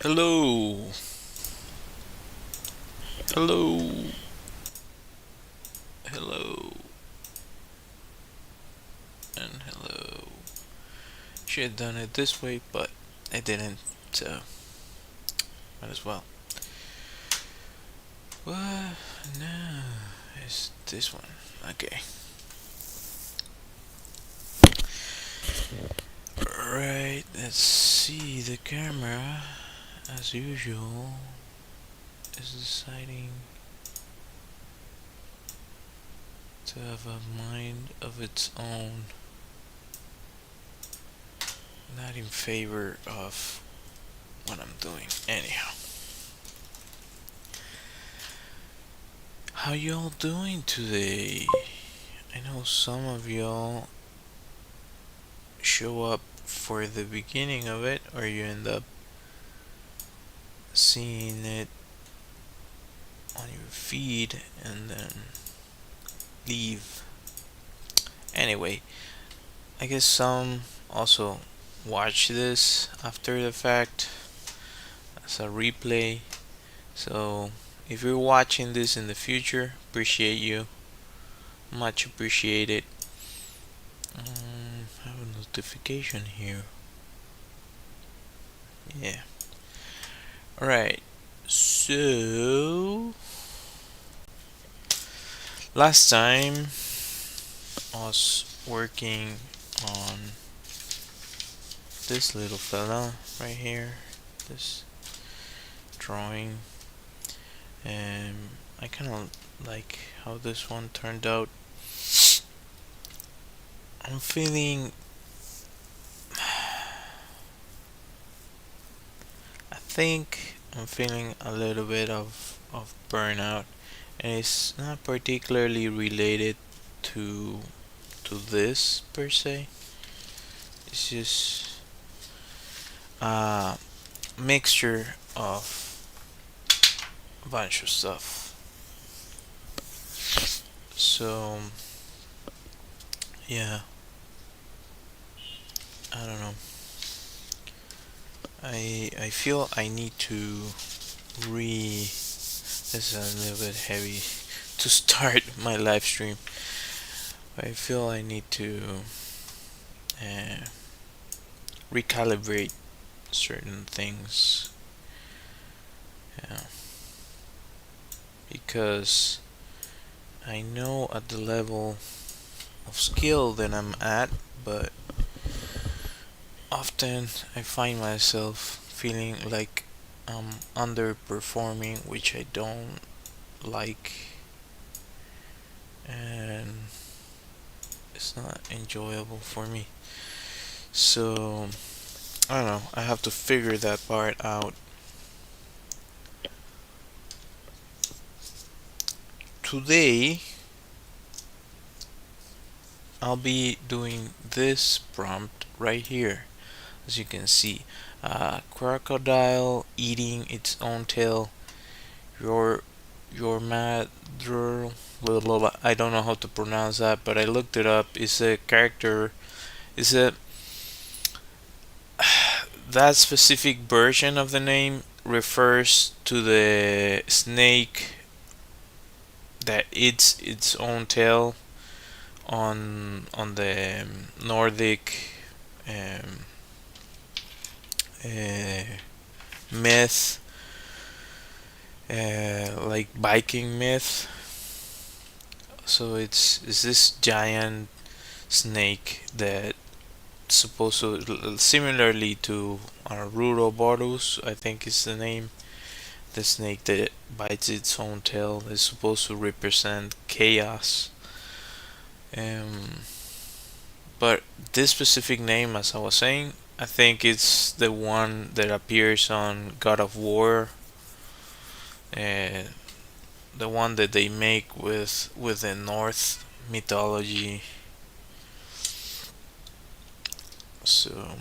Hello, hello, hello, and hello. Should have done it this way, but I didn't, so might as well. What? No, it's this one. Okay. Right, let's see. The camera, as usual, is deciding to have a mind of its own, not in favor of what I'm doing. Anyhow. How y'all doing today? I know some of y'all show up for the beginning of it, or you end up seeing it on your feed and then leave. Anyway, I guess some also watch this after the fact as a replay. So if you're watching this in the future, appreciate you. Much appreciated. I have a notification here. Yeah. Alright. So last time I was working on this little fella right here, this drawing, and I kind of like how this one turned out. I'm feeling, I think I'm feeling a little bit of burnout, and it's not particularly related to this per se. It's just a mixture of a bunch of stuff. So yeah, I don't know. I feel I need to re. This is a little bit heavy to start my live stream. I feel I need to uh, recalibrate certain things. Yeah. Because I know at the level of skill that I'm at, but often I find myself feeling like I'm underperforming, which I don't like, and it's not enjoyable for me. So I don't know, I have to figure that part out. Today I'll be doing this prompt right here. As you can see, crocodile eating its own tail. Your mother, blah, blah, blah. I don't know how to pronounce that, but I looked it up. It's a character. Is a that specific version of the name refers to the snake that eats its own tail on the Nordic um, uh, myth, like Viking myth. So it's this giant snake that supposed to, similarly to Uroboros, I think is the name. The snake that bites its own tail is supposed to represent chaos. Um, but this specific name, as I was saying, I think it's the one that appears on God of War, uh, the one that they make with the North mythology. So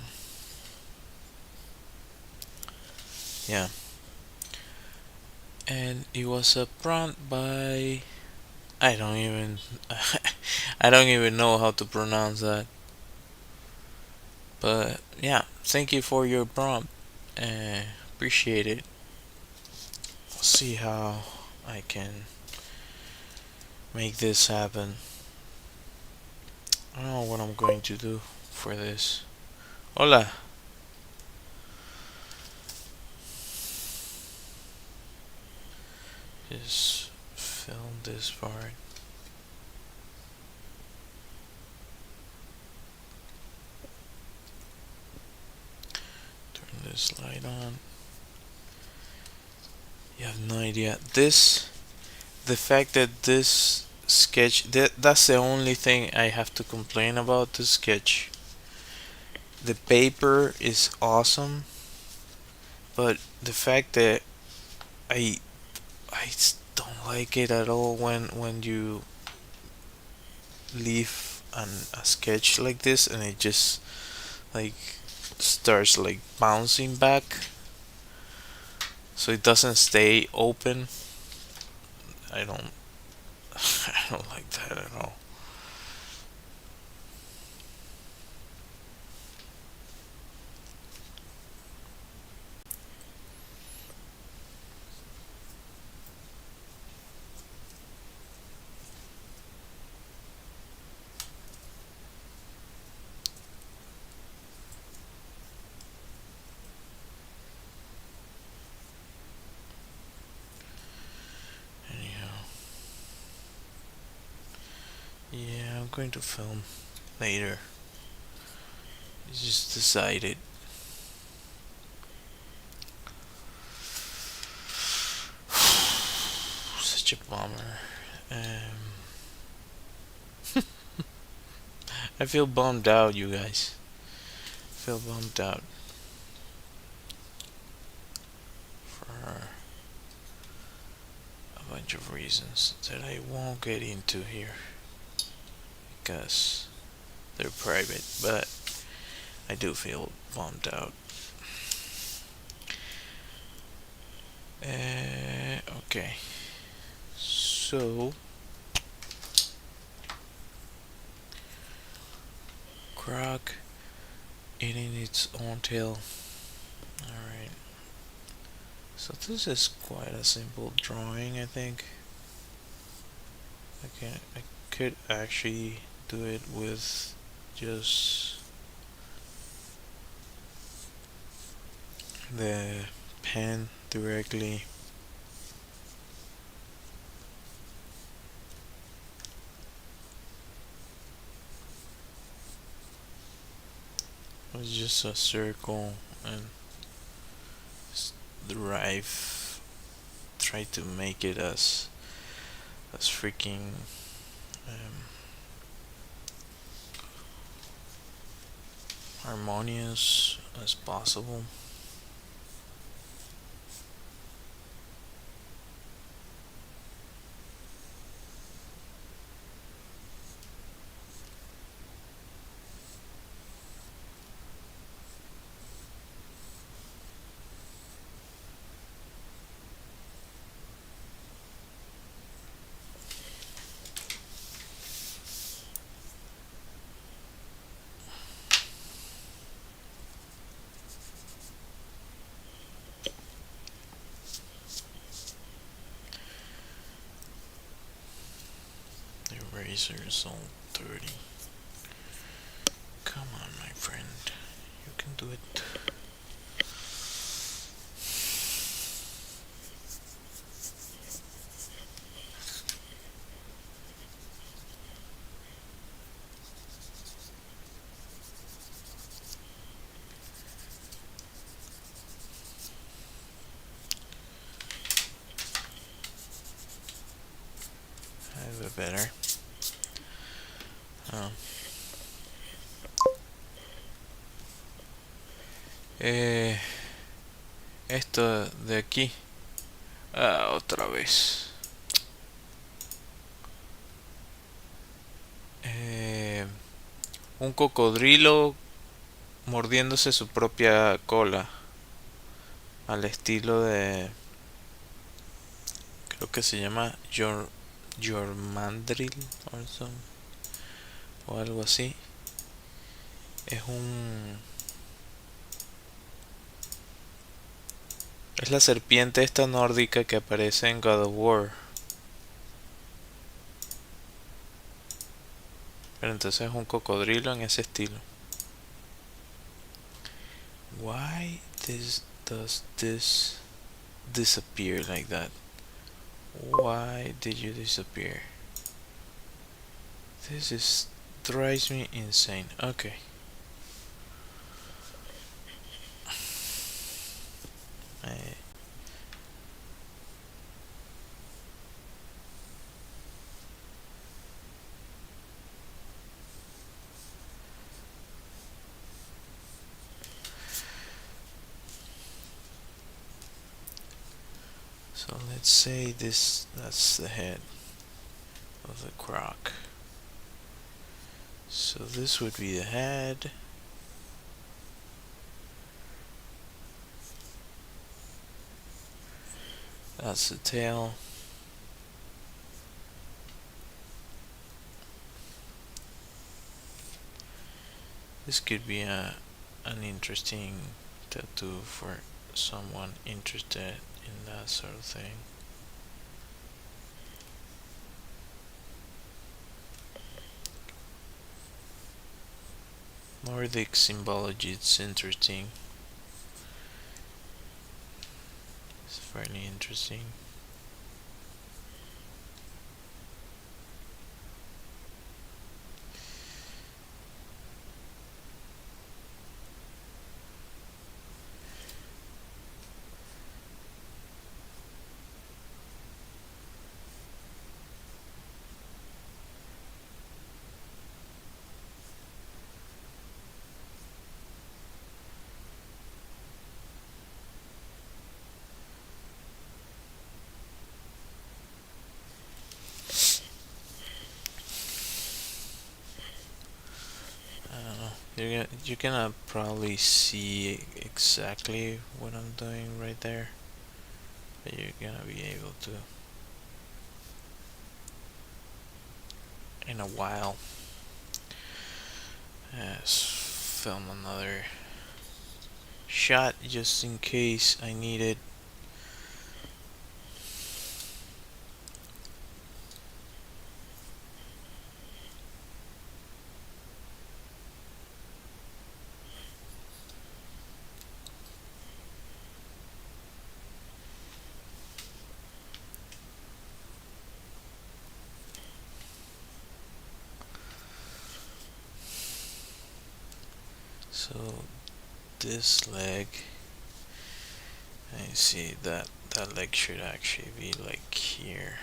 yeah, and it was a prompt by I don't even I don't even know how to pronounce that. But yeah, thank you for your prompt. appreciate it. See how I can make this happen. I don't know what I'm going to do for this. Hola. Just film this part. Turn this light on. You have no idea. The fact that this sketch, that's the only thing I have to complain about this sketch. The paper is awesome, but the fact that I don't like it at all when you leave a sketch like this and it just like starts like bouncing back, so it doesn't stay open. I don't I don't like that at all. Anyhow, yeah, I'm going to film later. I just decided. Such a bummer. I feel bummed out, you guys. I feel bummed out for a bunch of reasons that I won't get into here because they're private, but I do feel bummed out. Okay, so Croc eating its own tail. Alright, so this is quite a simple drawing, I think. I could actually do it with just the pen directly. It's just a circle and derive, try to make it as freaking harmonious as possible. The eraser is all dirty. Come on, my friend, you can do it. I have a better. Oh. Esto de aquí. Ah, otra vez. Un cocodrilo mordiéndose su propia cola. Al estilo de... Creo que se llama Your Mandrill o algo así. Es un... Es la serpiente esta nórdica que aparece en God of War. Pero entonces es un cocodrilo en ese estilo. Why does this disappear like that? Why did you disappear? This is drives me insane. Okay. Eh, so let's say that's the head of the croc. So this would be the head. That's the tail. This could be an interesting tattoo for someone interested in that sort of thing. Nordic symbology, it's interesting. It's fairly interesting. You're gonna probably see exactly what I'm doing right there, but you're gonna be able to in a while. Let's film another shot just in case I need it. So this leg, I see that leg should actually be like here.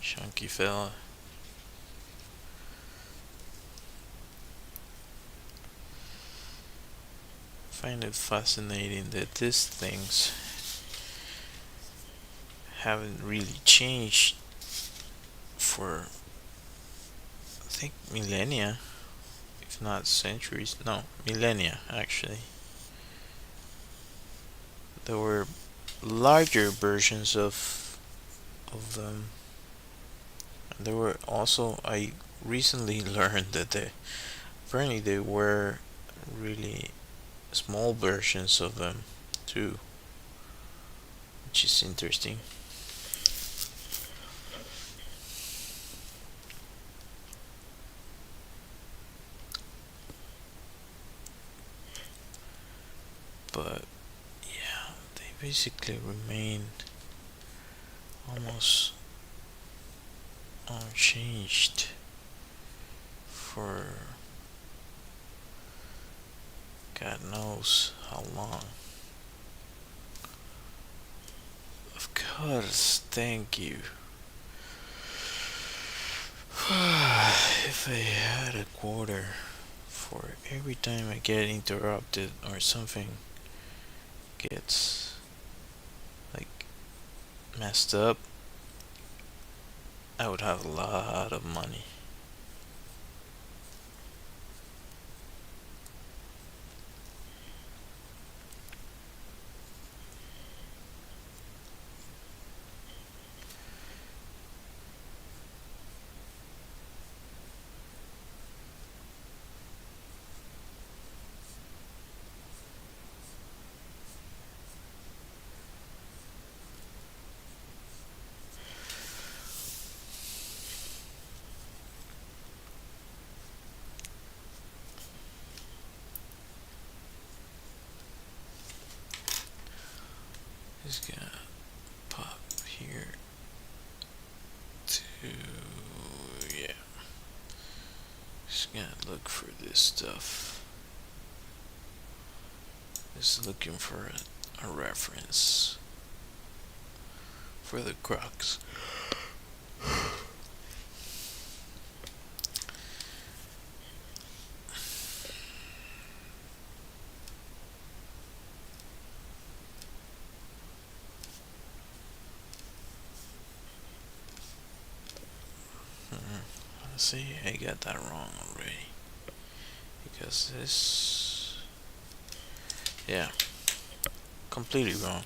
Chunky fella. Find it fascinating that these things haven't really changed for I think millennia, if not centuries. No, millennia actually. There were larger versions of them. There were also I recently learned that apparently they were really small versions of them too, which is interesting. But yeah, they basically remain almost unchanged for God knows how long. Of course, thank you. If I had a quarter for every time I get interrupted or something gets like messed up, I would have a lot of money. Just gonna pop here to, yeah. Just gonna look for this stuff. Just looking for a reference for the Crocs. See, I got that wrong already. Because this, yeah, completely wrong.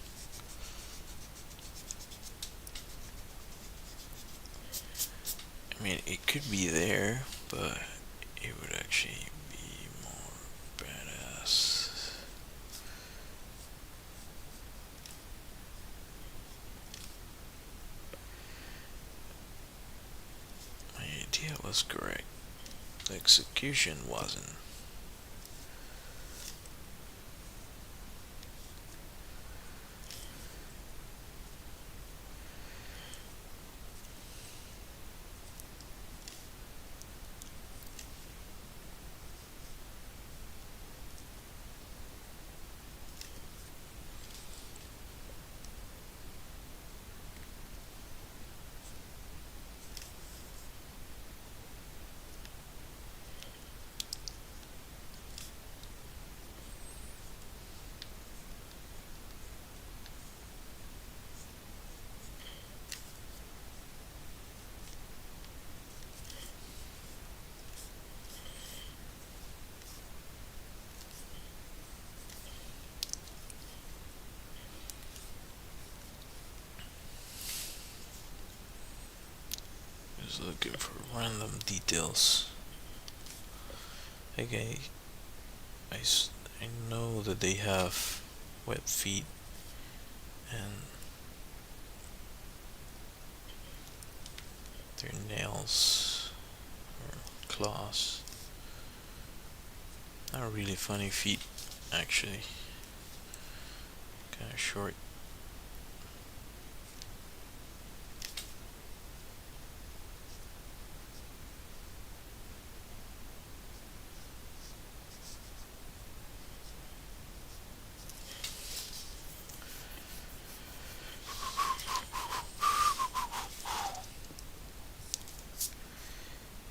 I mean, it could be there, but it would actually be more badass. My idea was correct. The execution wasn't. Just looking for random details. Okay, I know that they have web feet and their nails or claws are really funny feet, actually. Kind of short.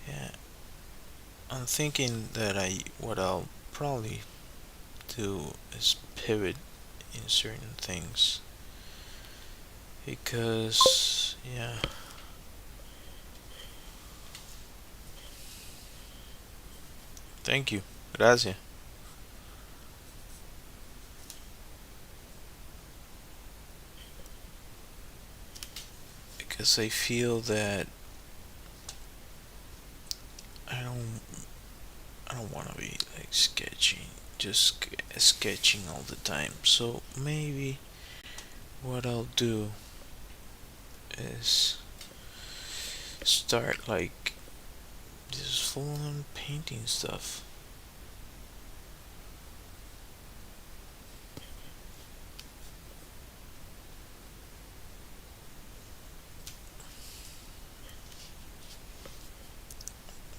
Yeah, I'm thinking that what I'll probably do is pivot in certain things because, yeah, thank you, gracias. Because I feel that I don't I don't want to be like sketching, just sketching all the time. So maybe what I'll do is start like just full on painting stuff.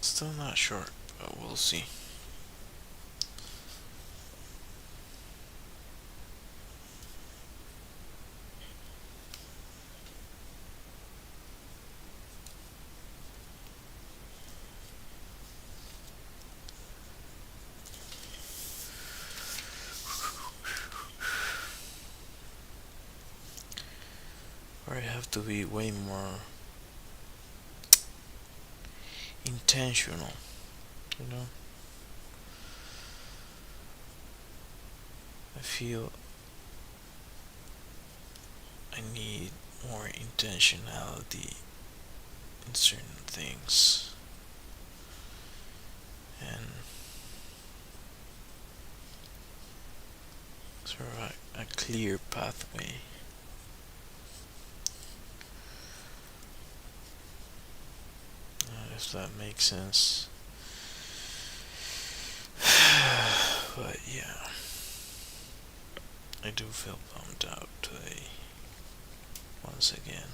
Still not sure, but we'll see. I have to be way more intentional, you know? I feel I need more intentionality in certain things and sort of a clear pathway. If that makes sense. But yeah, I do feel bummed out today once again.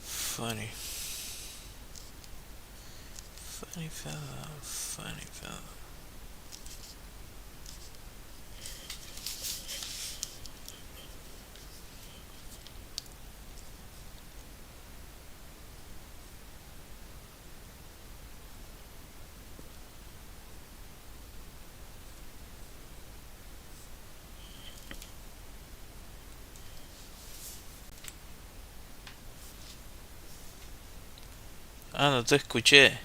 Funny. Funny fella, funny fella. Ah, no te escuché.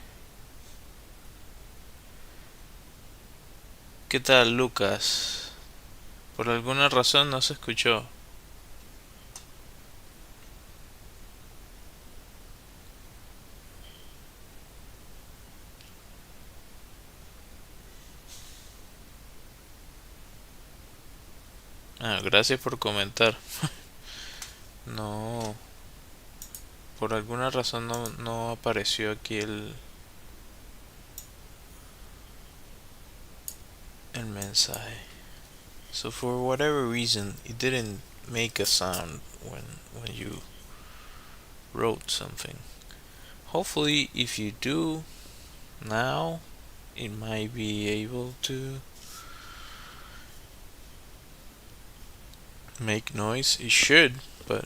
¿Qué tal, Lucas? Por alguna razón no se escuchó. Ah, gracias por comentar. No, por alguna razón no apareció aquí el mensaje. So for whatever reason, it didn't make a sound when you wrote something. Hopefully, if you do now, it might be able to make noise. It should, but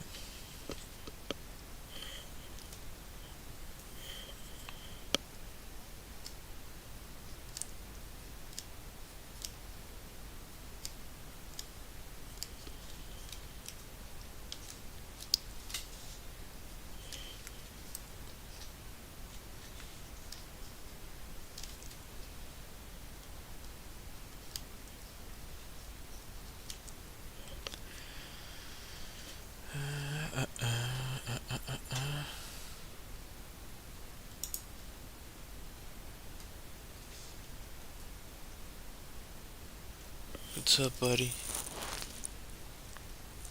what's up, buddy?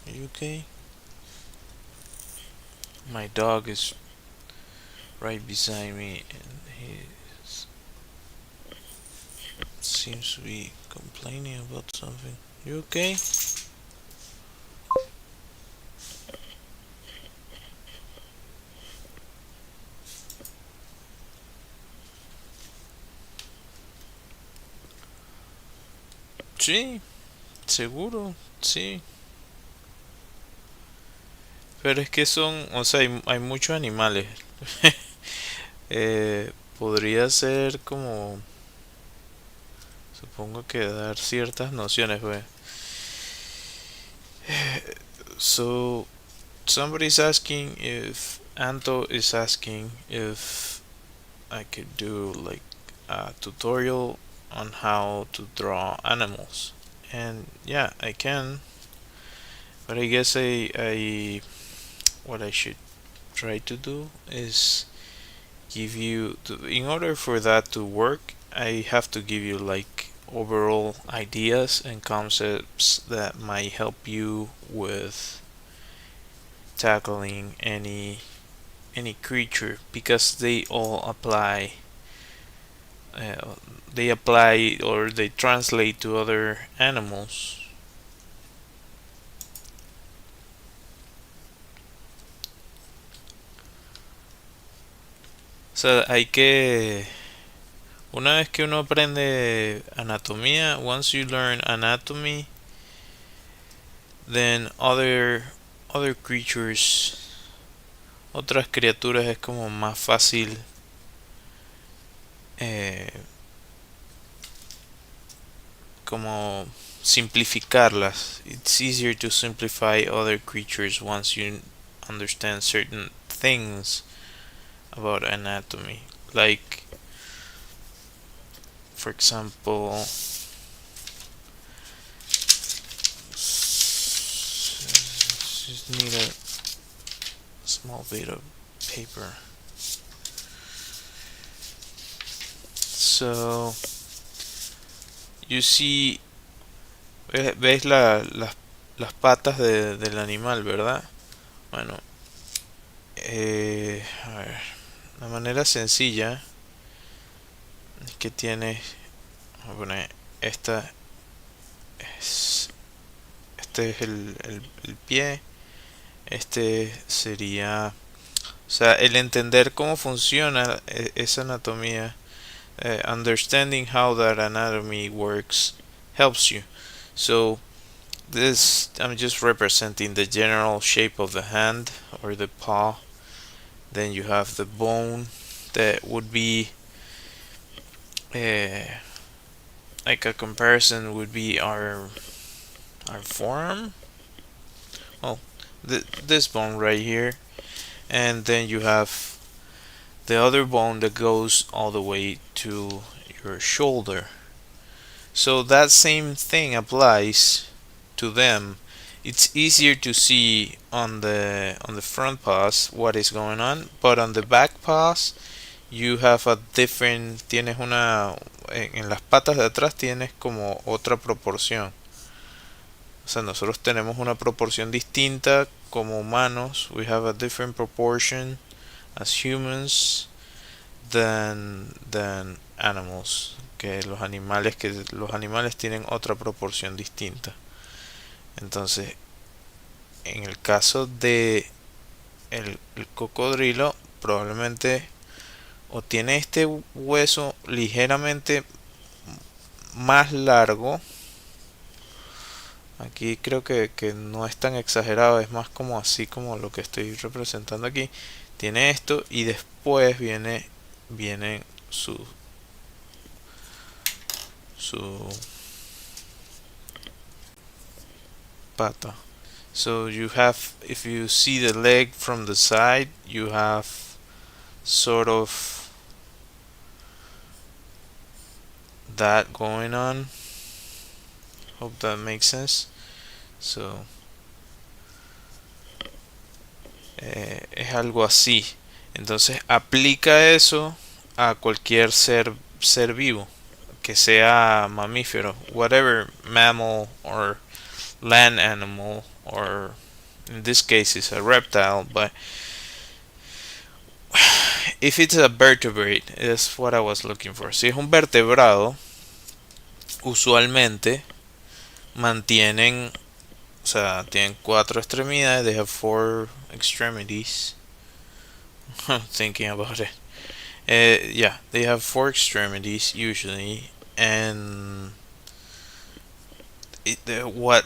Are you okay? My dog is right beside me, and he seems to be complaining about something. You okay? Sí, seguro, sí. Pero es que son, o sea, hay muchos animales. Podría ser como, supongo que dar ciertas nociones, pues. So, somebody's asking if Anto is asking if I could do like a tutorial on how to draw animals. And yeah, I can. But I guess I what I should try to do is give you in order for that to work, I have to give you like overall ideas and concepts that might help you with tackling any any creature because they all apply. Uh, they apply or they translate to other animals. O sea, hay que una vez que uno aprende anatomía, once you learn anatomy, then other creatures, otras criaturas es como más fácil eh, como simplificarlas. It's easier to simplify other creatures once you understand certain things about anatomy. Like, for example, just need a small bit of paper. So, you see, ves las patas del animal, ¿verdad? Bueno, a ver, la manera sencilla es que tiene, vamos a poner, esta es, este es el pie, este sería, o sea, el entender cómo funciona esa anatomía, understanding how that anatomy works helps you. So this, I'm just representing the general shape of the hand or the paw. Then you have the bone that would be uh, like a comparison would be our forearm. Oh, this bone right here, and then you have the other bone that goes all the way to your shoulder. So that same thing applies to them. It's easier to see on the front paws what is going on, but on the back paws you have a different, tienes una, en las patas de atrás tienes como otra proporción. O sea, nosotros tenemos una proporción distinta como humanos. We have a different proportion as humans than animals. Que los animales tienen otra proporción distinta. Entonces, en el caso de el cocodrilo, probablemente o tiene este hueso ligeramente más largo. Aquí creo que no es tan exagerado, es más como así como lo que estoy representando aquí. Tiene esto y después viene su pata. So you have, if you see the leg from the side, you have sort of that going on. Hope that makes sense. So es algo así. Entonces aplica eso a cualquier ser vivo que sea mamífero, whatever mammal or land animal, or in this case it's a reptile, but if it's a vertebrate, is what I was looking for. Si es un vertebrado, usualmente mantienen, o sea, tienen cuatro extremidades, they have four extremities. Thinking about it. Yeah, they have four extremities usually, and what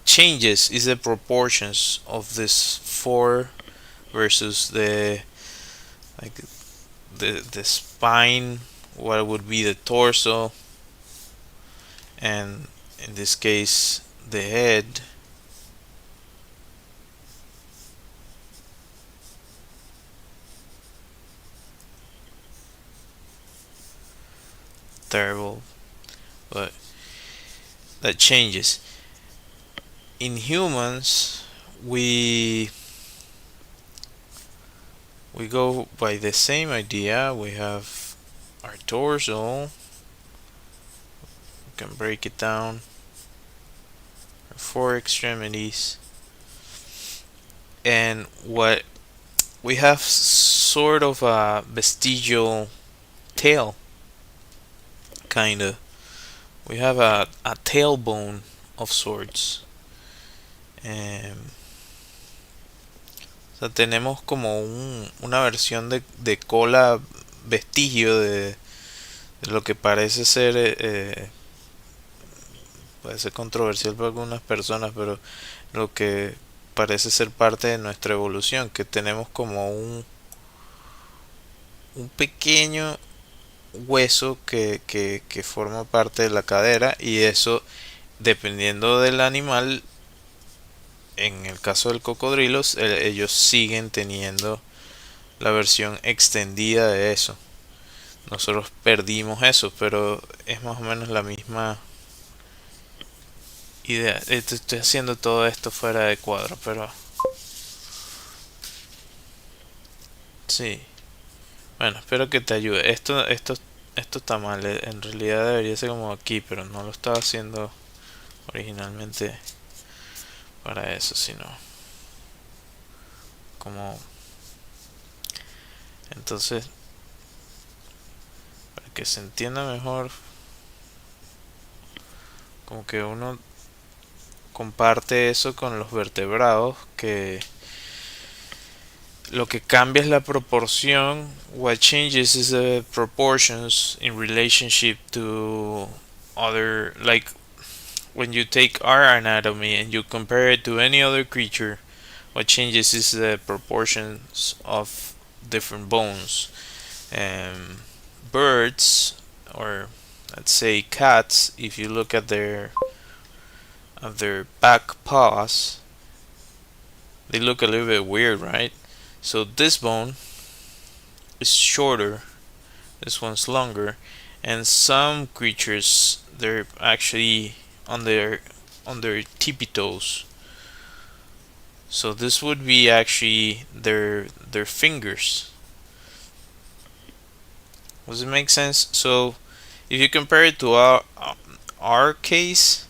changes is the proportions of this four versus the like the spine, what would be the torso, and in this case the head. Terrible, but that changes. In humans, we go by the same idea. We have our torso. We can break it down. Our four extremities, and what we have sort of a vestigial tail, kinda. We have a tailbone of sorts. Em, o sea, tenemos como una versión de cola vestigio de lo que parece ser, puede ser controversial para algunas personas, pero lo que parece ser parte de nuestra evolución, que tenemos como un pequeño hueso que forma parte de la cadera y eso, dependiendo del animal, en el caso del cocodrilo, ellos siguen teniendo la versión extendida de eso. Nosotros perdimos eso, pero es más o menos la misma idea. Estoy haciendo todo esto fuera de cuadro, pero sí. Bueno, espero que te ayude. Esto está mal. En realidad debería ser como aquí, pero no lo estaba haciendo originalmente para eso, sino como... Entonces, para que se entienda mejor, como que uno comparte eso con los vertebrados, que lo que cambia es la proporción. What changes is the proportions in relationship to other, like when you take our anatomy and you compare it to any other creature, what changes is the proportions of different bones. Birds, or let's say cats, if you look at their back paws, they look a little bit weird, right? So this bone is shorter, this one's longer, and some creatures, they're actually on their tippy toes. So this would be actually their fingers. Does it make sense? So if you compare it to our case,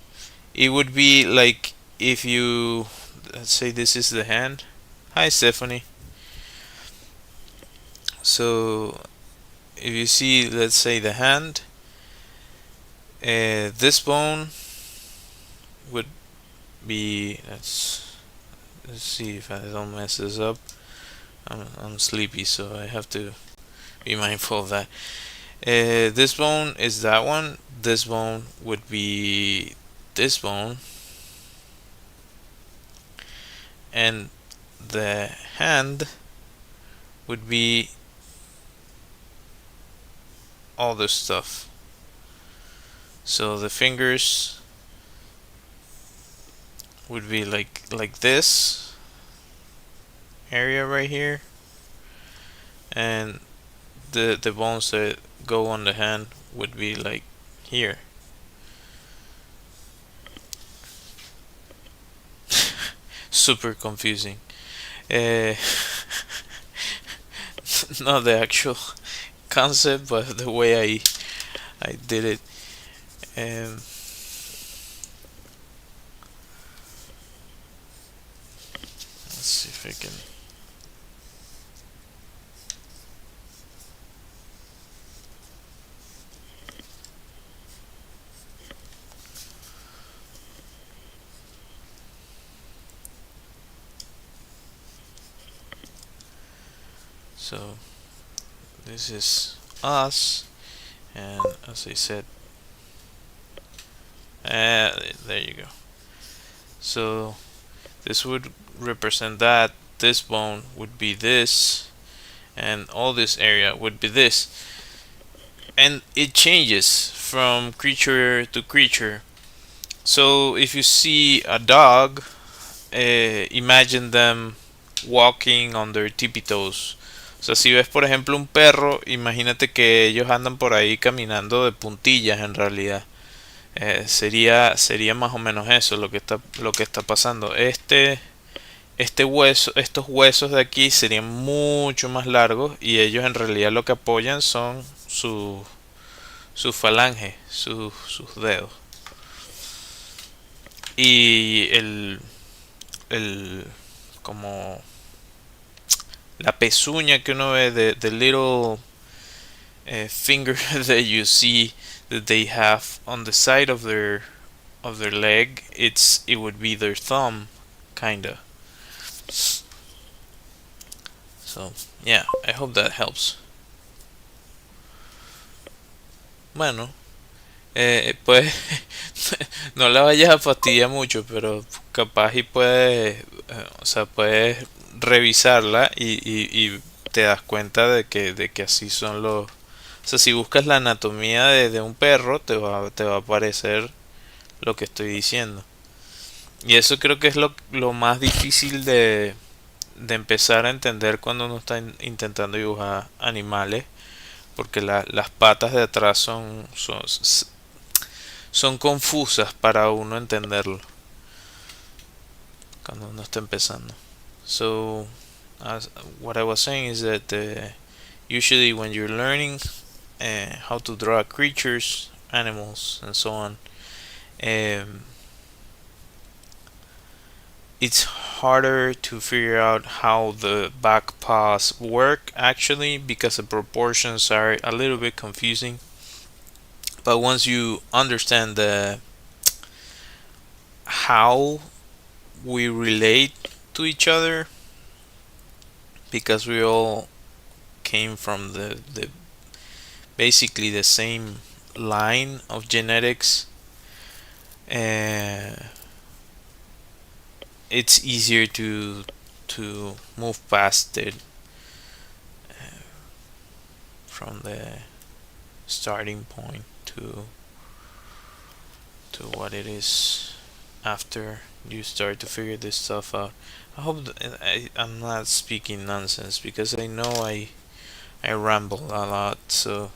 it would be like if you, let's say this is the hand. Hi Stephanie. So if you see, let's say the hand, this bone would be, let's see if I don't mess this up. I'm sleepy, so I have to be mindful of that. This bone is that one. This bone would be this bone, and the hand would be all this stuff. So the fingers would be like this area right here, and the bones that go on the hand would be like here. Super confusing. Uh, not the actual concept, but the way I did it. Let's see if I can. So this is us, and as I said, there you go. So this would represent that. This bone would be this, and all this area would be this. And it changes from creature to creature. So if you see a dog, imagine them walking on their tippy toes. O sea, si ves por ejemplo un perro, imagínate que ellos andan por ahí caminando de puntillas en realidad. Sería más o menos eso lo que está pasando. Estos huesos de aquí serían mucho más largos y ellos en realidad lo que apoyan son su falange, sus dedos. Y el como la pezuña que uno ve, the little finger that you see that they have on the side of their leg, it would be their thumb, kinda. So yeah, I hope that helps. Bueno, pues no la vayas a fastidiar mucho, pero capaz y puedes, o sea, puedes revisarla y te das cuenta de que así son los... O sea, si buscas la anatomía de un perro, te va a aparecer lo que estoy diciendo. Y eso creo que es lo más difícil de empezar a entender cuando uno está intentando dibujar animales, porque las patas de atrás son confusas para uno entenderlo cuando uno está empezando. So, as, what I was saying is that usually when you're learning how to draw creatures, animals, and so on, um, it's harder to figure out how the back paws work actually because the proportions are a little bit confusing. But once you understand the how we relate to each other, because we all came from the basically the same line of genetics, uh, it's easier to move past it from the starting point to what it is after you start to figure this stuff out. I hope I'm not speaking nonsense because I know I ramble a lot. So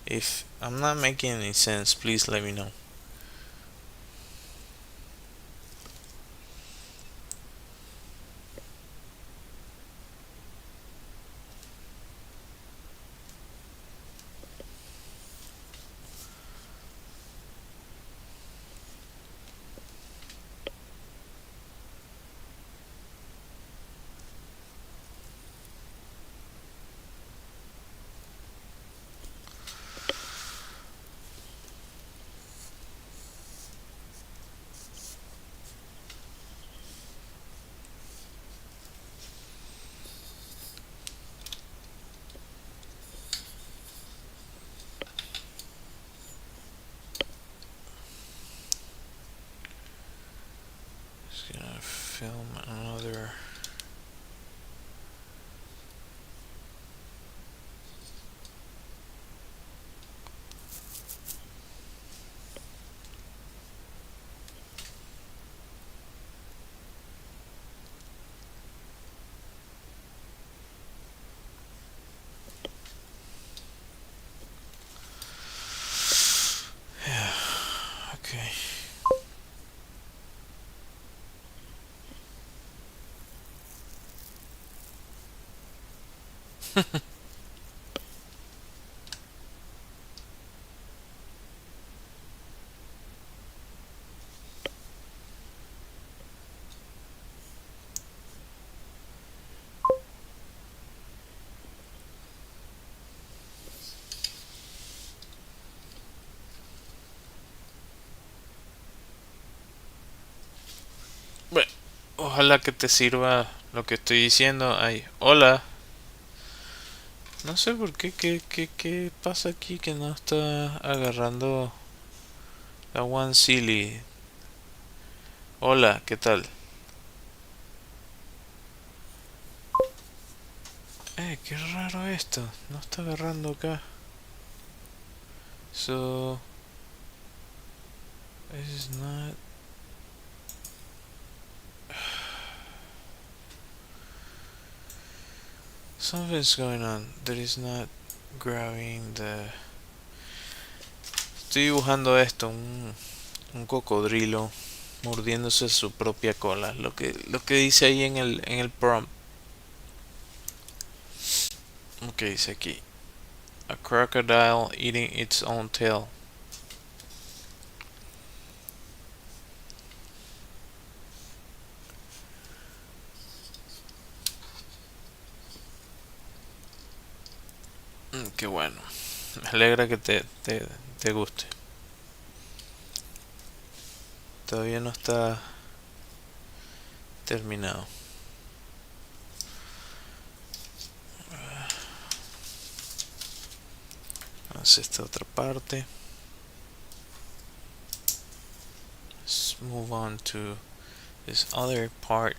if I'm not making any sense, please let me know. Just gonna film another. Yeah. Okay. Bueno, ojalá que te sirva lo que estoy diciendo. Ay, hola. No sé por qué pasa aquí que no está agarrando la One Silly. Hola, ¿qué tal? Qué raro esto. No está agarrando acá. So, this is not. Something's going on that is not grabbing the. Estoy dibujando esto, un cocodrilo mordiéndose su propia cola. Lo que dice ahí en el prompt. Lo que dice aquí. A crocodile eating its own tail. Qué bueno. Me alegra que te guste. Todavía no está terminado. Haz esta otra parte. Let's move on to this other part.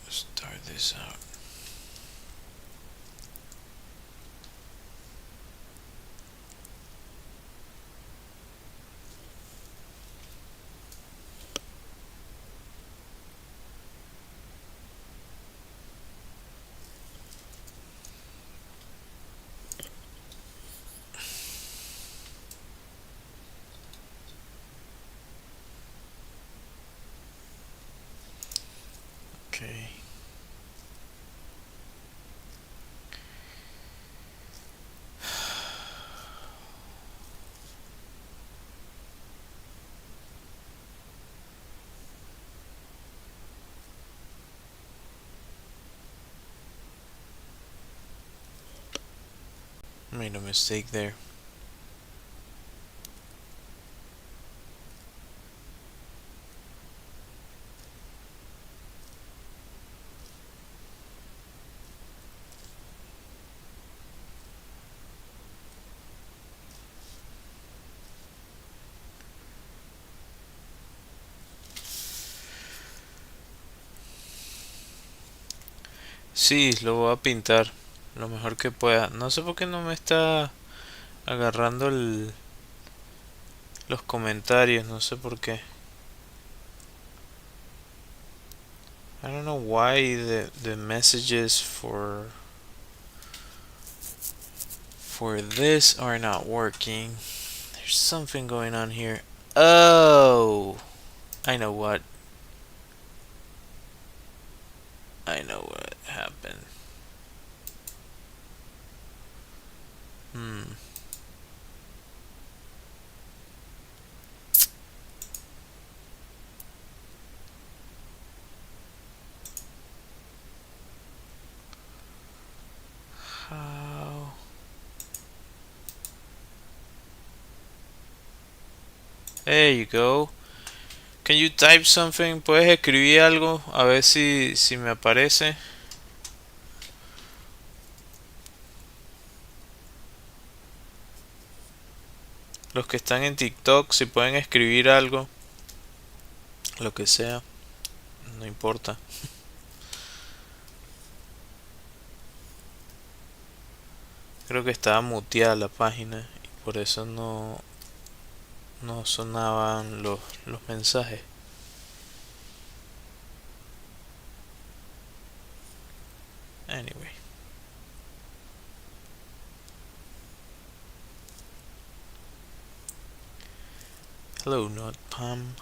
Start this out. Okay. Made a mistake there. Sí, lo voy a pintar lo mejor que pueda. No sé por qué no me está agarrando los comentarios, no sé por qué. I don't know why the messages for this are not working. There's something going on here. Oh, I know what. I know what happened. Hmm. How? There you go. Can you type something? ¿Puedes escribir algo? A ver si me aparece. Los que están en TikTok, si pueden escribir algo, lo que sea, no importa. Creo que estaba muteada la página y por eso no sonaban los mensajes. Anyway. Hello, not Pam.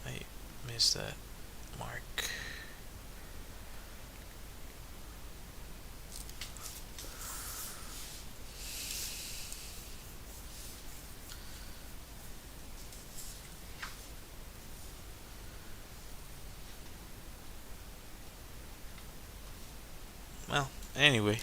I missed that mark. Well, anyway.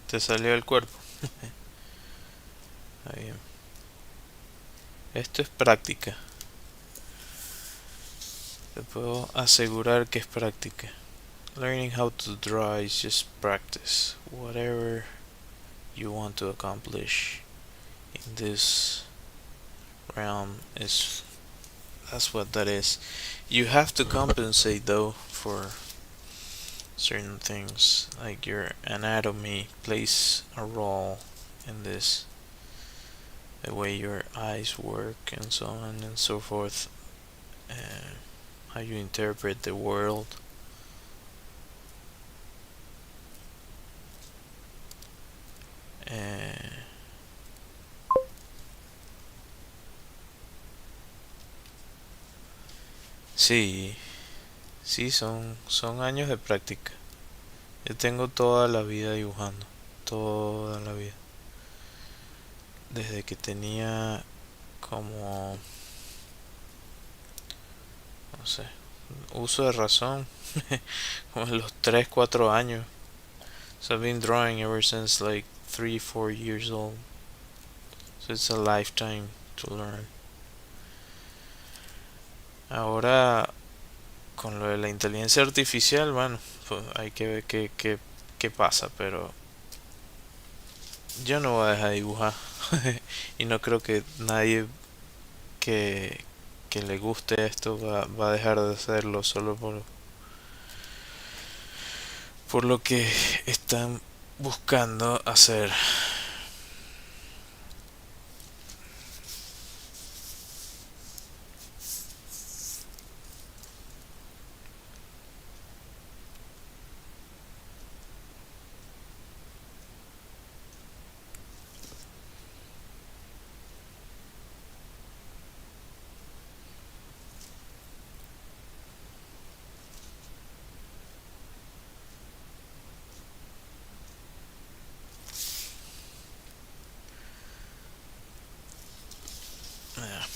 Te salió el cuerpo. Está bien. Esto es práctica. Te puedo asegurar que es práctica. Learning how to draw is just practice. Whatever you want to accomplish in this realm is that's what that is. You have to compensate though for certain things, like your anatomy plays a role in this, the way your eyes work and so on and so forth. how you interpret the world. Eh, sí, sí, son años de práctica. Yo tengo toda la vida dibujando, toda la vida. Desde que tenía como, no sé, uso de razón, como a los 3 4 años. So I've been drawing ever since like 3 4 years old. So it's a lifetime to learn. Ahora, con lo de la inteligencia artificial, bueno, pues hay que ver qué pasa, pero yo no voy a dejar de dibujar. Y no creo que nadie que, que le guste esto va a dejar de hacerlo solo por lo que están buscando hacer. Yeah.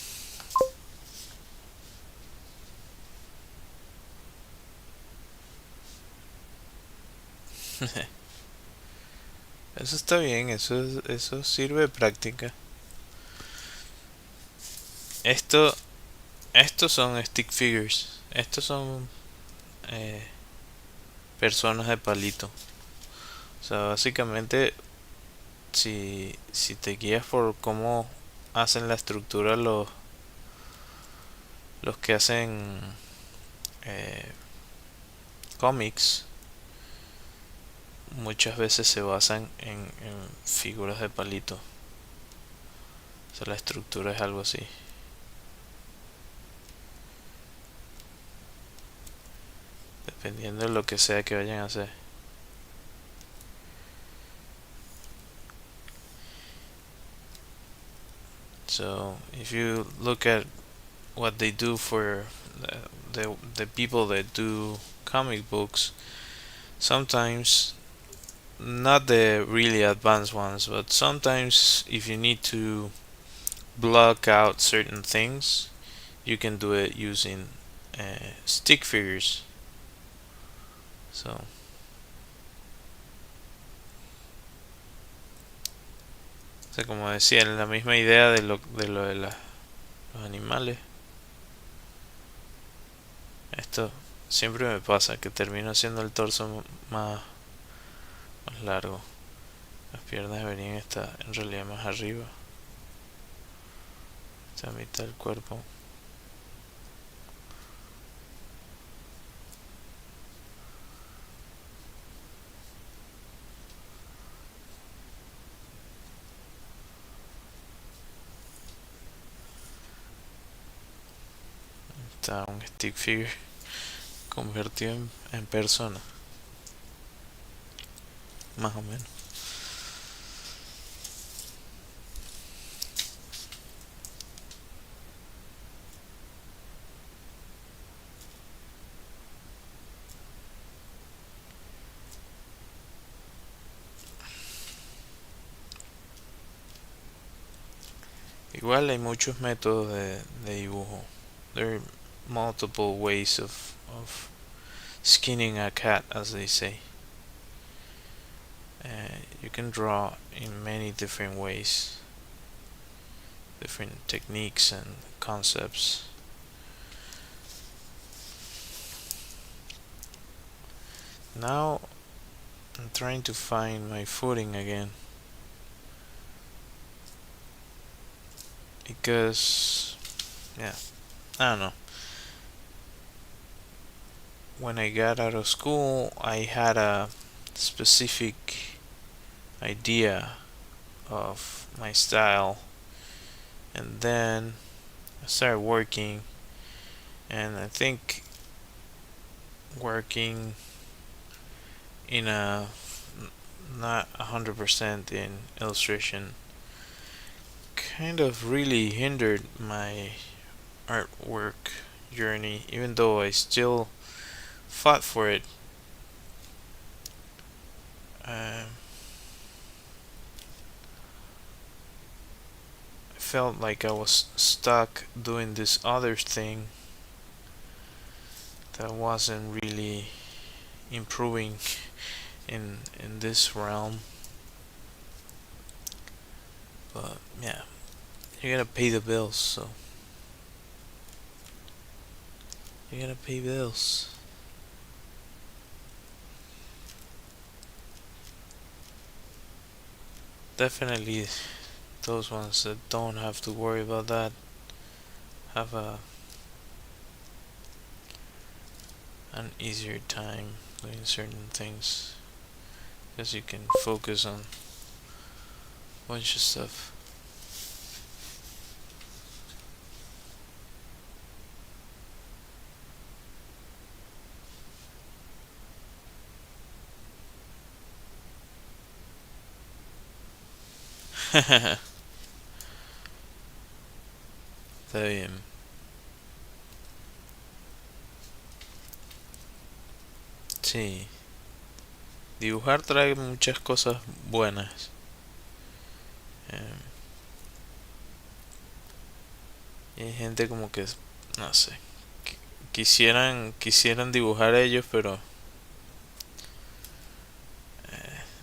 Eso está bien, eso sirve de práctica. Esto, estos son stick figures. Estos son eh, personas de palito. O sea, básicamente, si te guías por cómo hacen la estructura los que hacen eh, cómics, muchas veces se basan en figuras de palito. O sea, la estructura es algo así. Dependiendo de lo que sea que vayan a hacer. So, if you look at what they do for the people that do comic books, sometimes not the really advanced ones, but sometimes if you need to block out certain things, you can do it using stick figures. So, o sea, como decía, la misma idea de lo de los animales. Esto siempre me pasa, que termino haciendo el torso más largo. Las piernas deberían estar en realidad más arriba. Esta mitad del cuerpo. Está un stick figure convertido en persona. Más o menos. Igual hay muchos métodos de dibujo. There are multiple ways of skinning a cat, as they say. You can draw in many different ways, different techniques and concepts. Now I'm trying to find my footing again, because yeah, I don't know. When I got out of school, I had a specific idea of my style, and then I started working, And I think working in a not 100% in illustration kind of really hindered my artwork journey, even though I still fought for it. I felt like I was stuck doing this other thing that wasn't really improving in this realm. But yeah, you gotta pay the bills, so you gotta pay bills. Definitely, those ones that don't have to worry about that have an easier time doing certain things because you can focus on a bunch of stuff. Está bien. Sí, dibujar trae muchas cosas buenas. Eh, y hay gente como que, no sé, quisieran dibujar ellos, pero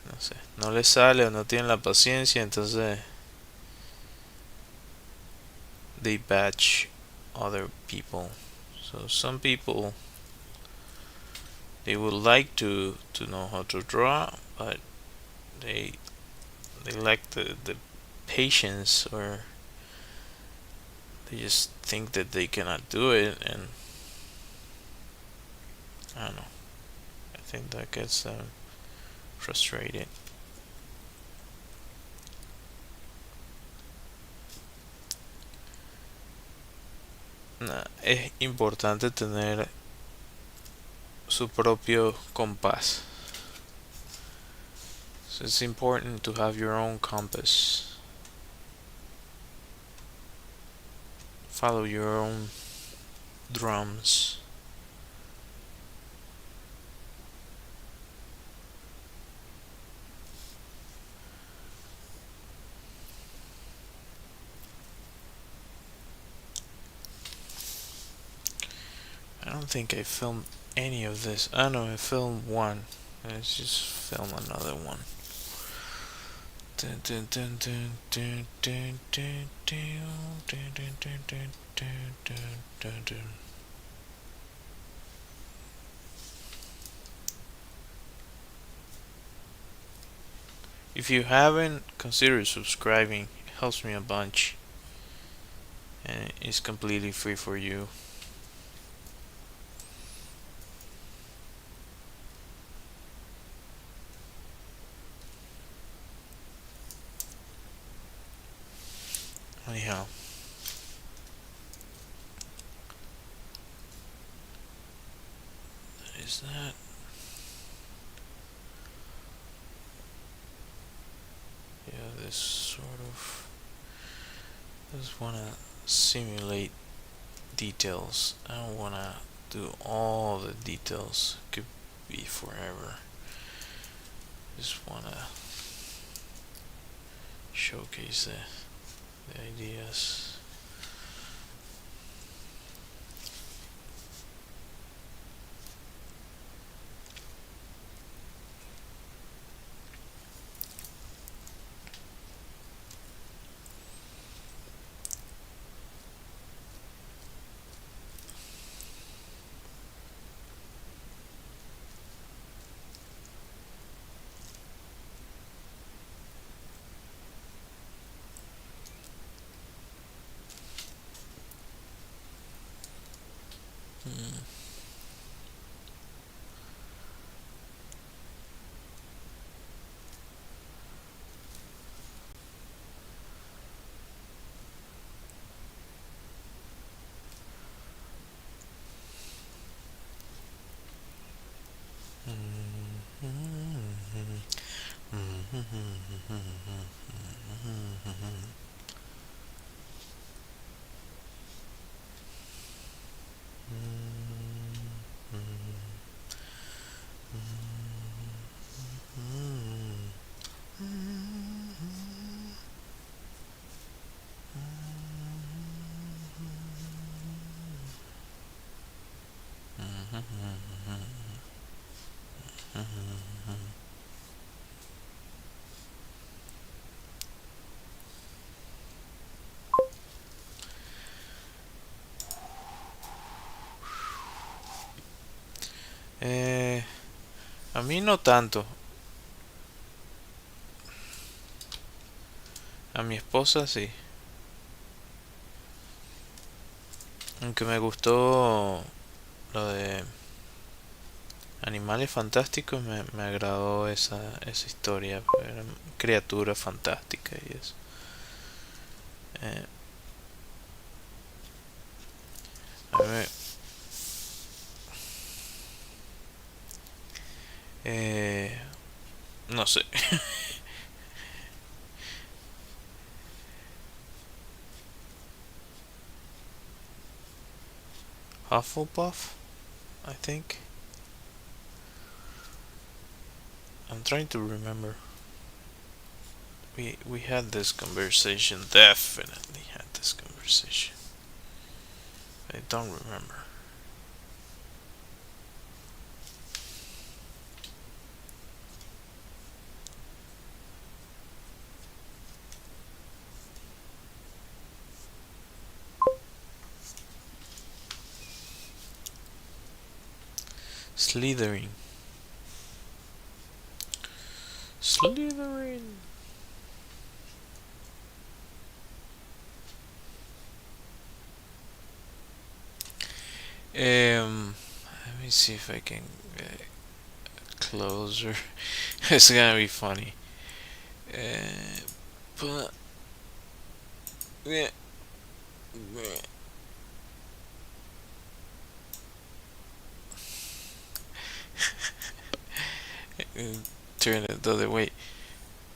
no sé, no les sale o no tienen la paciencia, entonces they batch other people. So some people they would like to know how to draw, but they they lack the patience, or they just think that they cannot do it, and I don't know. I think that gets them frustrated. Nah, es importante tener su propio compás. So it's important to have your own compass. Follow your own drums. I don't think I filmed any of this. I know I filmed one. Let's just film another one. If you haven't, consider subscribing. It helps me a bunch. And it's completely free for you. Anyhow. Is that? Yeah, this sort of. I just wanna simulate details. I don't wanna do all the details. Could be forever. Just wanna showcase the ideas. Mhm. Eh, a mí no tanto. A mi esposa sí. Aunque me gustó lo de Animales Fantásticos, me agradó esa historia. Eran criaturas fantásticas y eso. Eh, a mí eh, no sé. Hufflepuff, I think. I'm trying to remember. We had this conversation. Definitely had this conversation. I don't remember. Slithering. Slithering. Let me see if I can get closer. It's gonna be funny. But yeah, turn it the other way.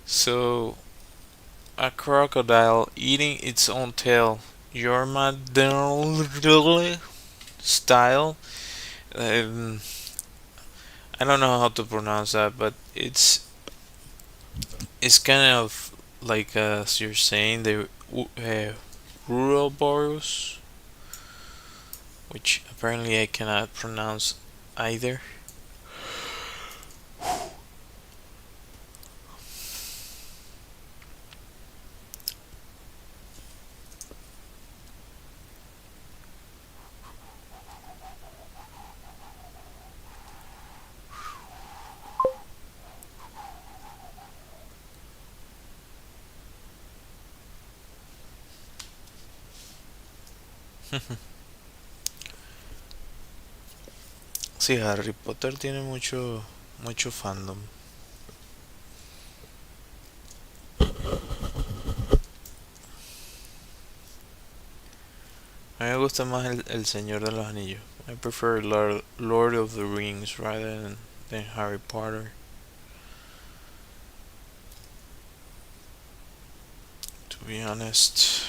So a crocodile eating its own tail. Your style. Um, I don't know how to pronounce that, but it's kind of like as you're saying the rural boros, which apparently I cannot pronounce either. Sí, Harry Potter tiene mucho fandom. A mí me gusta más el Señor de los Anillos. I prefer Lord of the Rings rather than Harry Potter. To be honest,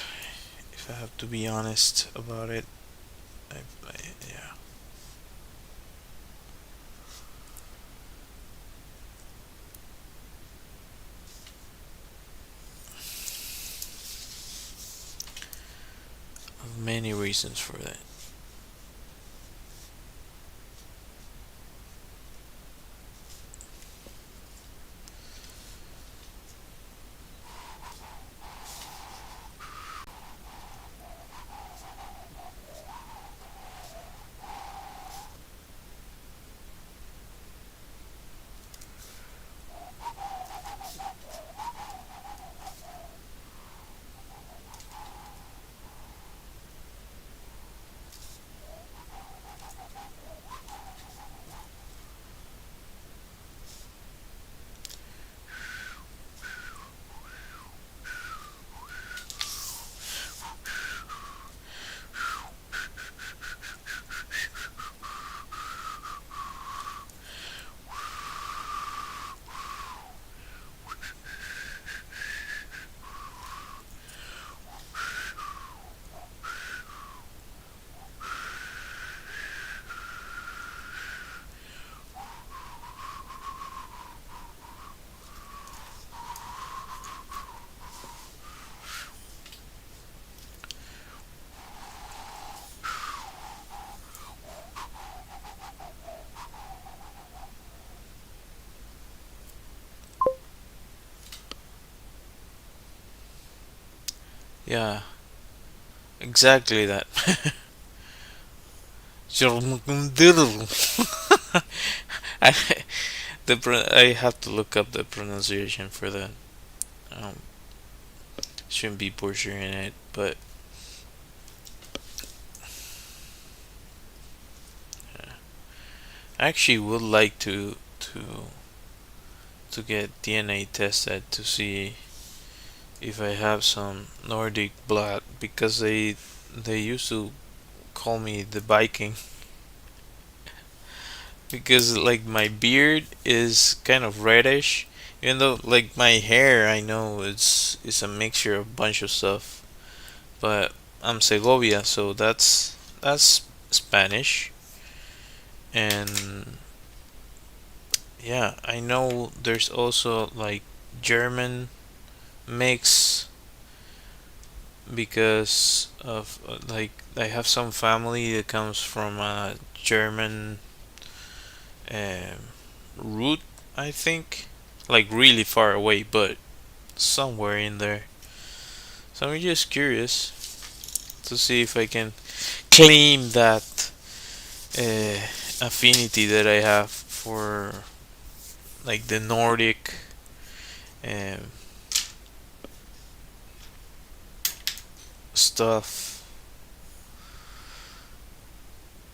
if I have to be honest about it, yeah. I have many reasons for that. Yeah, exactly that. I, I have to look up the pronunciation for that. Um, shouldn't be butchering it, but I actually would like to get DNA tested to see if I have some Nordic blood because they used to call me the Viking because like my beard is kind of reddish, even though like my hair I know it's a mixture of a bunch of stuff, but I'm Segovia, so that's Spanish, and yeah, I know there's also like German mix because of like I have some family that comes from a German um, root, I think, like really far away, but somewhere in there. So I'm just curious to see if I can claim that uh, affinity that I have for like the Nordic um, stuff.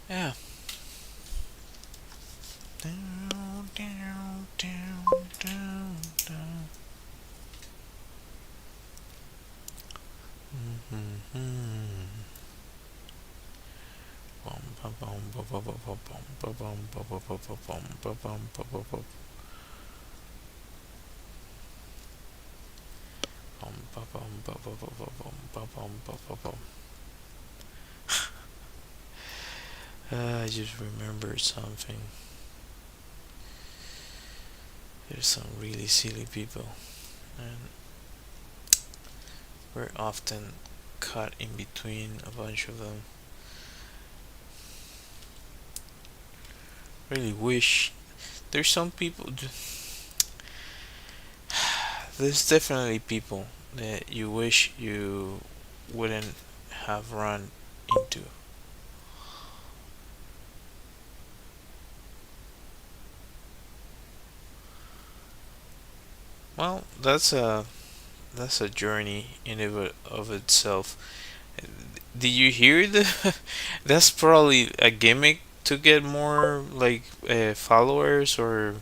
Yeah. Down, down, down, down, down. Mhm. Bum, ba, bum, ba, ba, ba, ba, bum, ba, bum, ba, ba, ba, ba, bum, ba, bum, ba, ba, ba, bum, ba, bum, ba, ba, ba, ba, bum, ba, bum, ba, ba, bum. I just remembered something. There's some really silly people, and we're often caught in between a bunch of them. Really wish there's some people. There's definitely people that you wish you wouldn't have run into. Well, that's a journey in of itself. Did you hear the? That's probably a gimmick to get more like followers or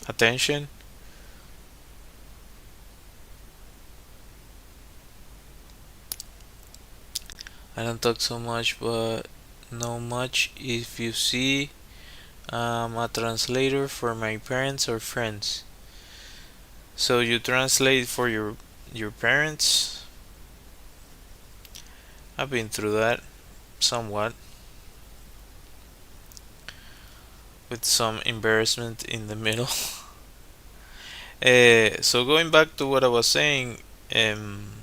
attention. I don't talk so much, but know much. If you see, a translator for my parents or friends. So you translate for your parents. I've been through that somewhat with some embarrassment in the middle. So going back to what I was saying,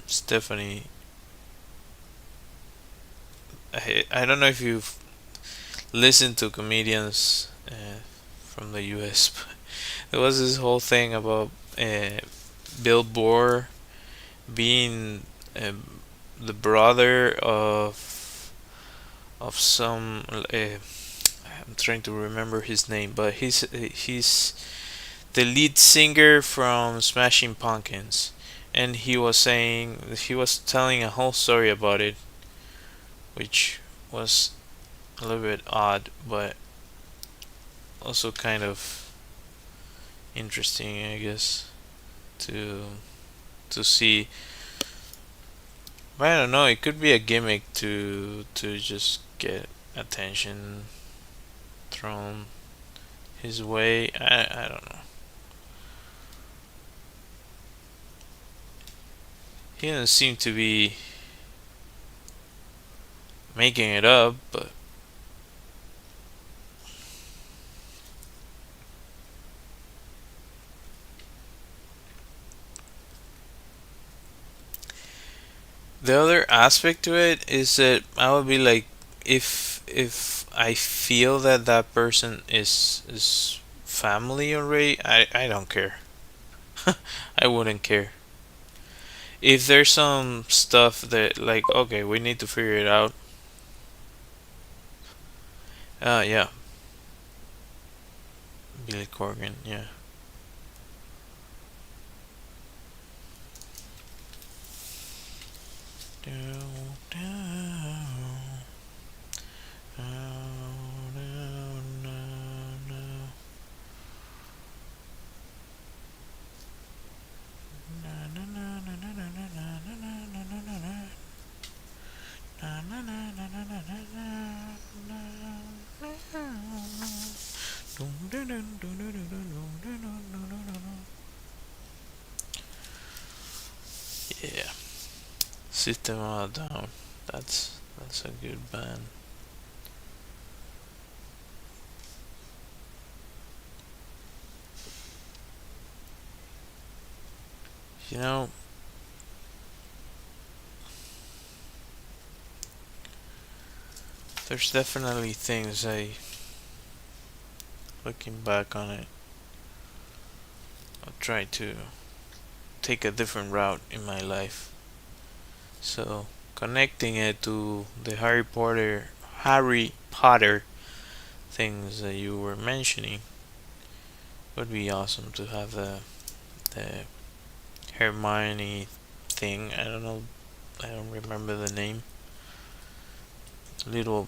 Stephanie, I don't know if you've listened to comedians from the U.S., but there was this whole thing about Bill Burr being the brother of some. I'm trying to remember his name, but he's the lead singer from Smashing Pumpkins, and he was telling a whole story about it, which was a little bit odd, but also kind of interesting, I guess, to to see. But I don't know. It could be a gimmick to just get attention thrown his way. I don't know. He doesn't seem to be making it up, but the other aspect to it is that I would be like, if I feel that that person is family already, I don't care. I wouldn't care. if there's some stuff that like okay, we need to figure it out. Yeah, Billy Corgan. Yeah. Yeah, System of a Down. That's a good band. You know, there's definitely things looking back on it, I'll try to take a different route in my life. So connecting it to the Harry Potter things that you were mentioning would be awesome to have the Hermione thing. I don't know. I don't remember the name. Little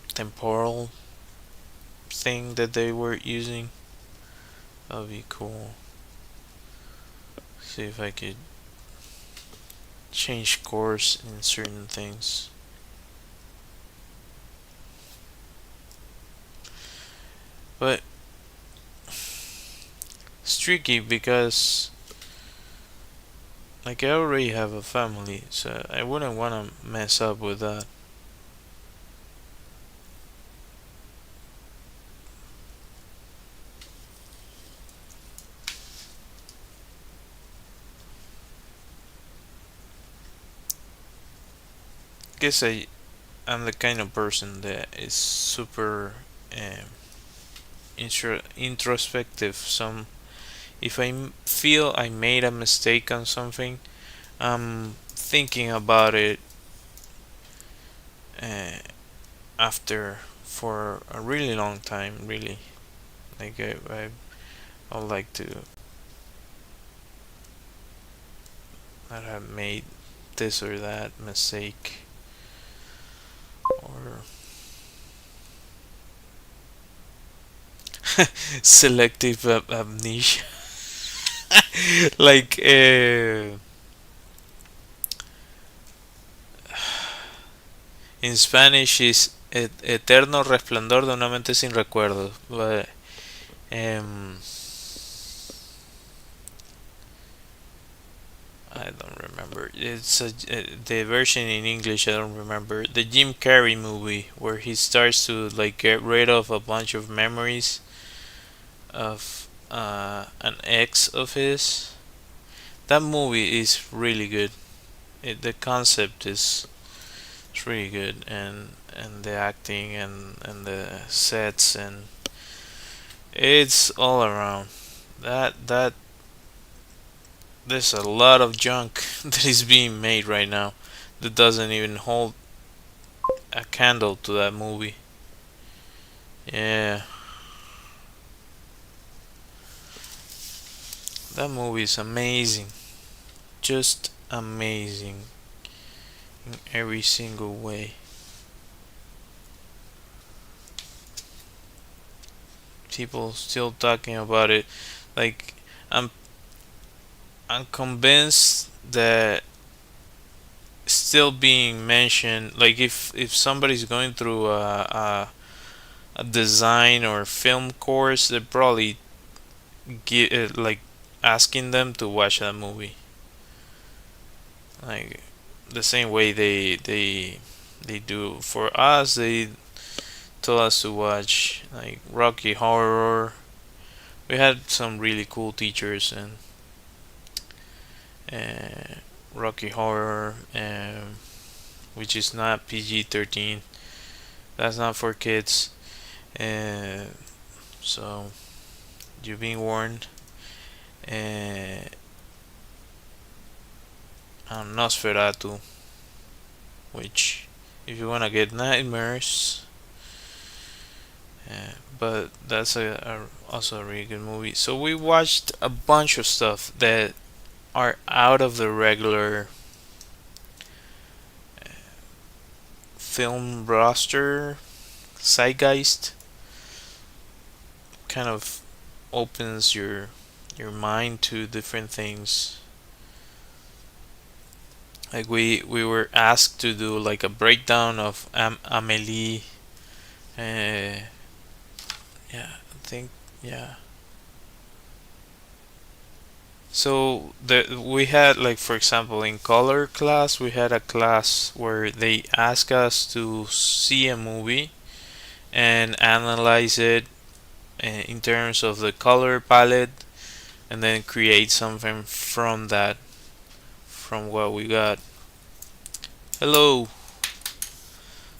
temporal thing that they were using. That would be cool. See if I could change course in certain things. But it's tricky because like I already have a family, so I wouldn't want to mess up with that. Guess I'm the kind of person that is super um, introspective. Some if I feel I made a mistake on something, I'm thinking about it uh, after for a really long time. Really, like I would like to not have made this or that mistake or selective amnesia. Like in Spanish is eterno resplandor de una mente sin recuerdos. But, I don't remember. It's the version in English. I don't remember the Jim Carrey movie where he starts to like get rid of a bunch of memories of an ex of his. That movie is really good. The concept is really good, and the acting and the sets and it's all around. That there's a lot of junk that is being made right now that doesn't even hold a candle to that movie. Yeah, that movie is amazing. Just amazing in every single way. People still talking about it. Like I'm I'm convinced that still being mentioned. Like if somebody's going through a design or film course, they probably get like asking them to watch that movie. Like the same way they do for us. They told us to watch like Rocky Horror. We had some really cool teachers and uh, Rocky Horror, which is not PG-13. That's not for kids. Uh, so you're being warned. Uh, Nosferatu, which, if you wanna get nightmares, but that's also a really good movie. So we watched a bunch of stuff that are out of the regular film roster. Zeitgeist kind of opens your mind to different things. Like we were asked to do like a breakdown of Amelie. Uh, yeah, I think yeah. So we had, like, for example, in color class we had a class where they ask us to see a movie and analyze it in terms of the color palette, and then create something from that, from what we got. Hello.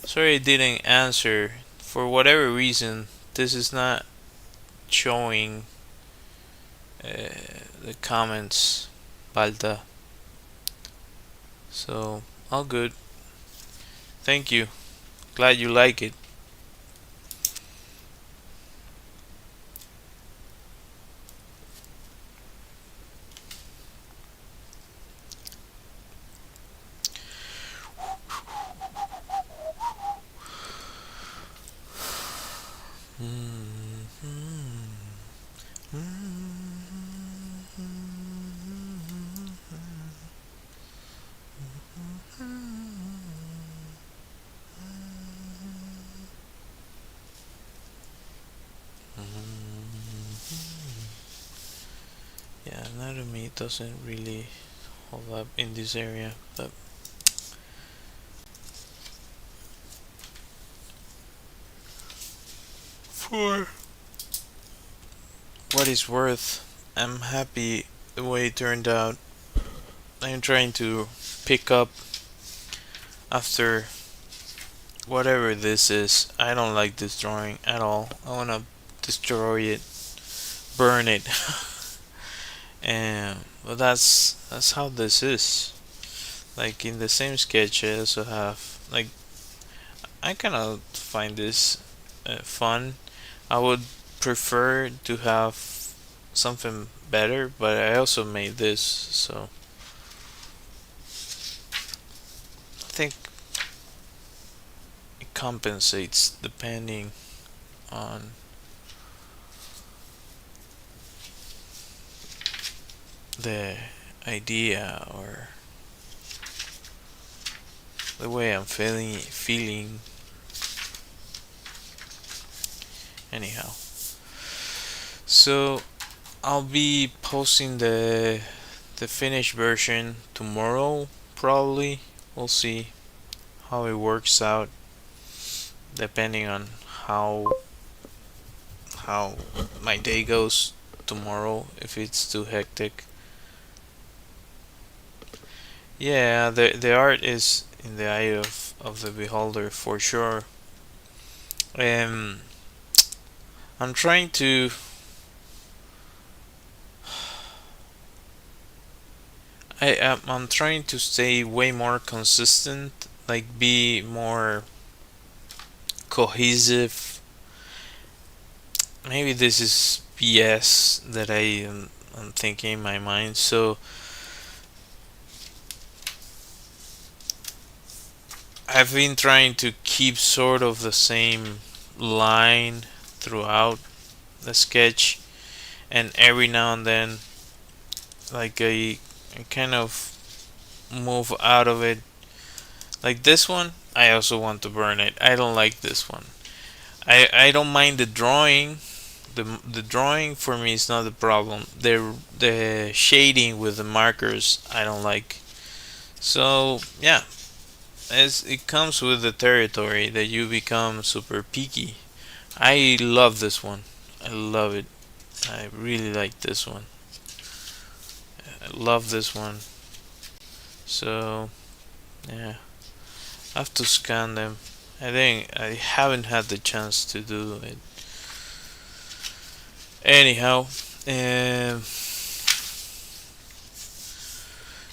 Sorry I didn't answer. For whatever reason, this is not showing the comments, Balta. So, all good. Thank you. Glad you like it. Yeah, anatomy doesn't really hold up in this area, but for what it's worth, I'm happy the way it turned out. I'm trying to pick up after whatever this is. I don't like this drawing at all. I wanna destroy it, burn it. And but that's how this is. Like in the same sketch, I also have, like, I kind of find this fun. I would prefer to have something better, but I also made this, so I think it compensates depending on the idea or the way I'm feeling. Anyhow, so I'll be posting the finished version tomorrow, probably. We'll see how it works out, depending on how how my day goes tomorrow. If it's too hectic, yeah, the art is in the eye of the beholder for sure. Um, I'm trying to. I'm trying to stay way more consistent, like be more cohesive. Maybe this is BS that I'm thinking in my mind. So I've been trying to keep sort of the same line throughout the sketch, and every now and then, like I kind of move out of it. Like this one, I also want to burn it. I don't like this one. I don't mind the drawing. The drawing for me is not the problem. The shading with the markers I don't like. So yeah, as it comes with the territory that you become super picky. I love this one. I love it. I really like this one. I love this one. So yeah, I have to scan them. I think I haven't had the chance to do it. Anyhow,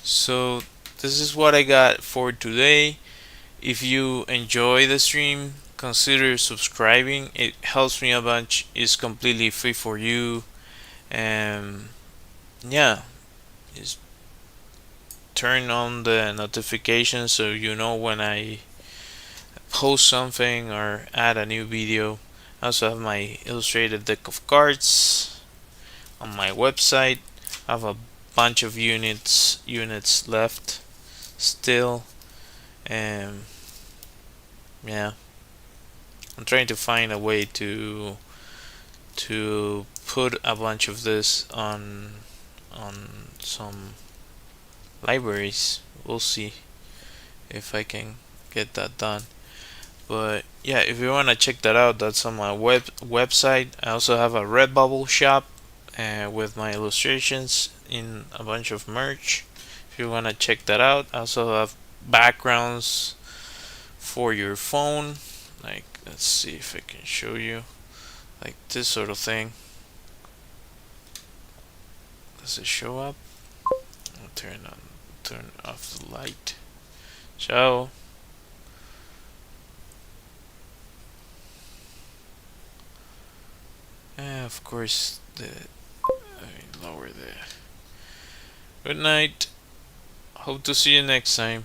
so this is what I got for today. If you enjoy the stream, consider subscribing. It helps me a bunch. It's completely free for you. And yeah, just turn on the notifications so you know when I post something or add a new video. I also have my illustrated deck of cards on my website. I have a bunch of units left still, and yeah, I'm trying to find a way to put a bunch of this on some libraries. We'll see if I can get that done. But yeah, if you want to check that out, that's on my website. I also have a Redbubble shop with my illustrations in a bunch of merch. If you want to check that out, I also have backgrounds for your phone. Like, let's see if I can show you, like this sort of thing. Does it show up? I'll turn off the light. Ciao. Of course, lower there. Good night. Hope to see you next time.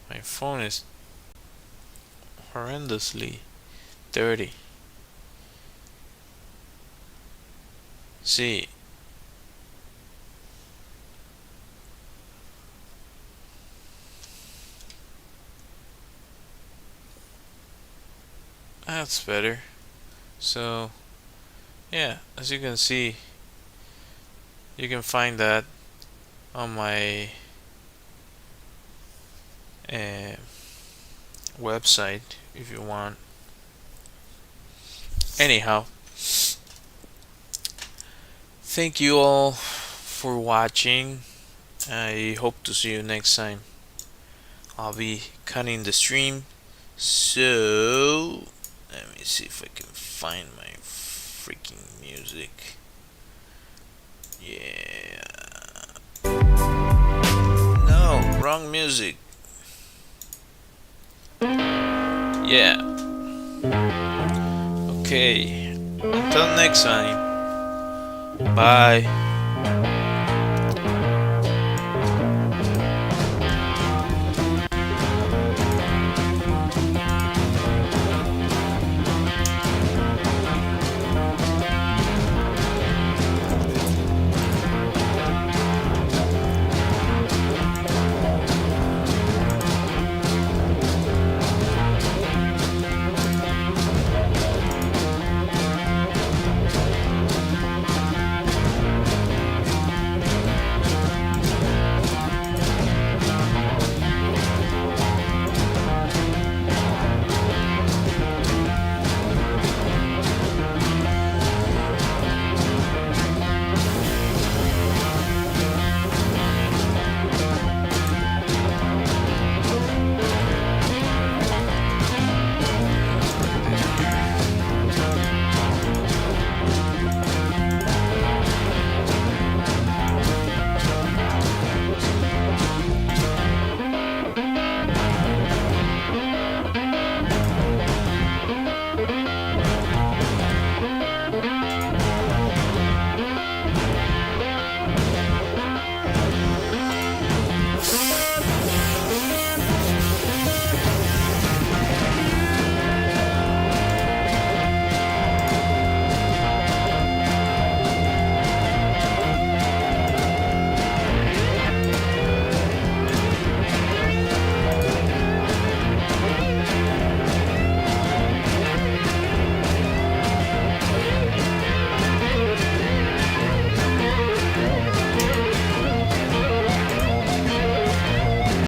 My phone is horrendously dirty. See. That's better. So, yeah, as you can see, you can find that on my website if you want. Anyhow, thank you all for watching. I hope to see you next time. I'll be cutting the stream. So, let me see if I can find my freaking music. Yeah. No, wrong music. Yeah. Okay. Until next time. Bye.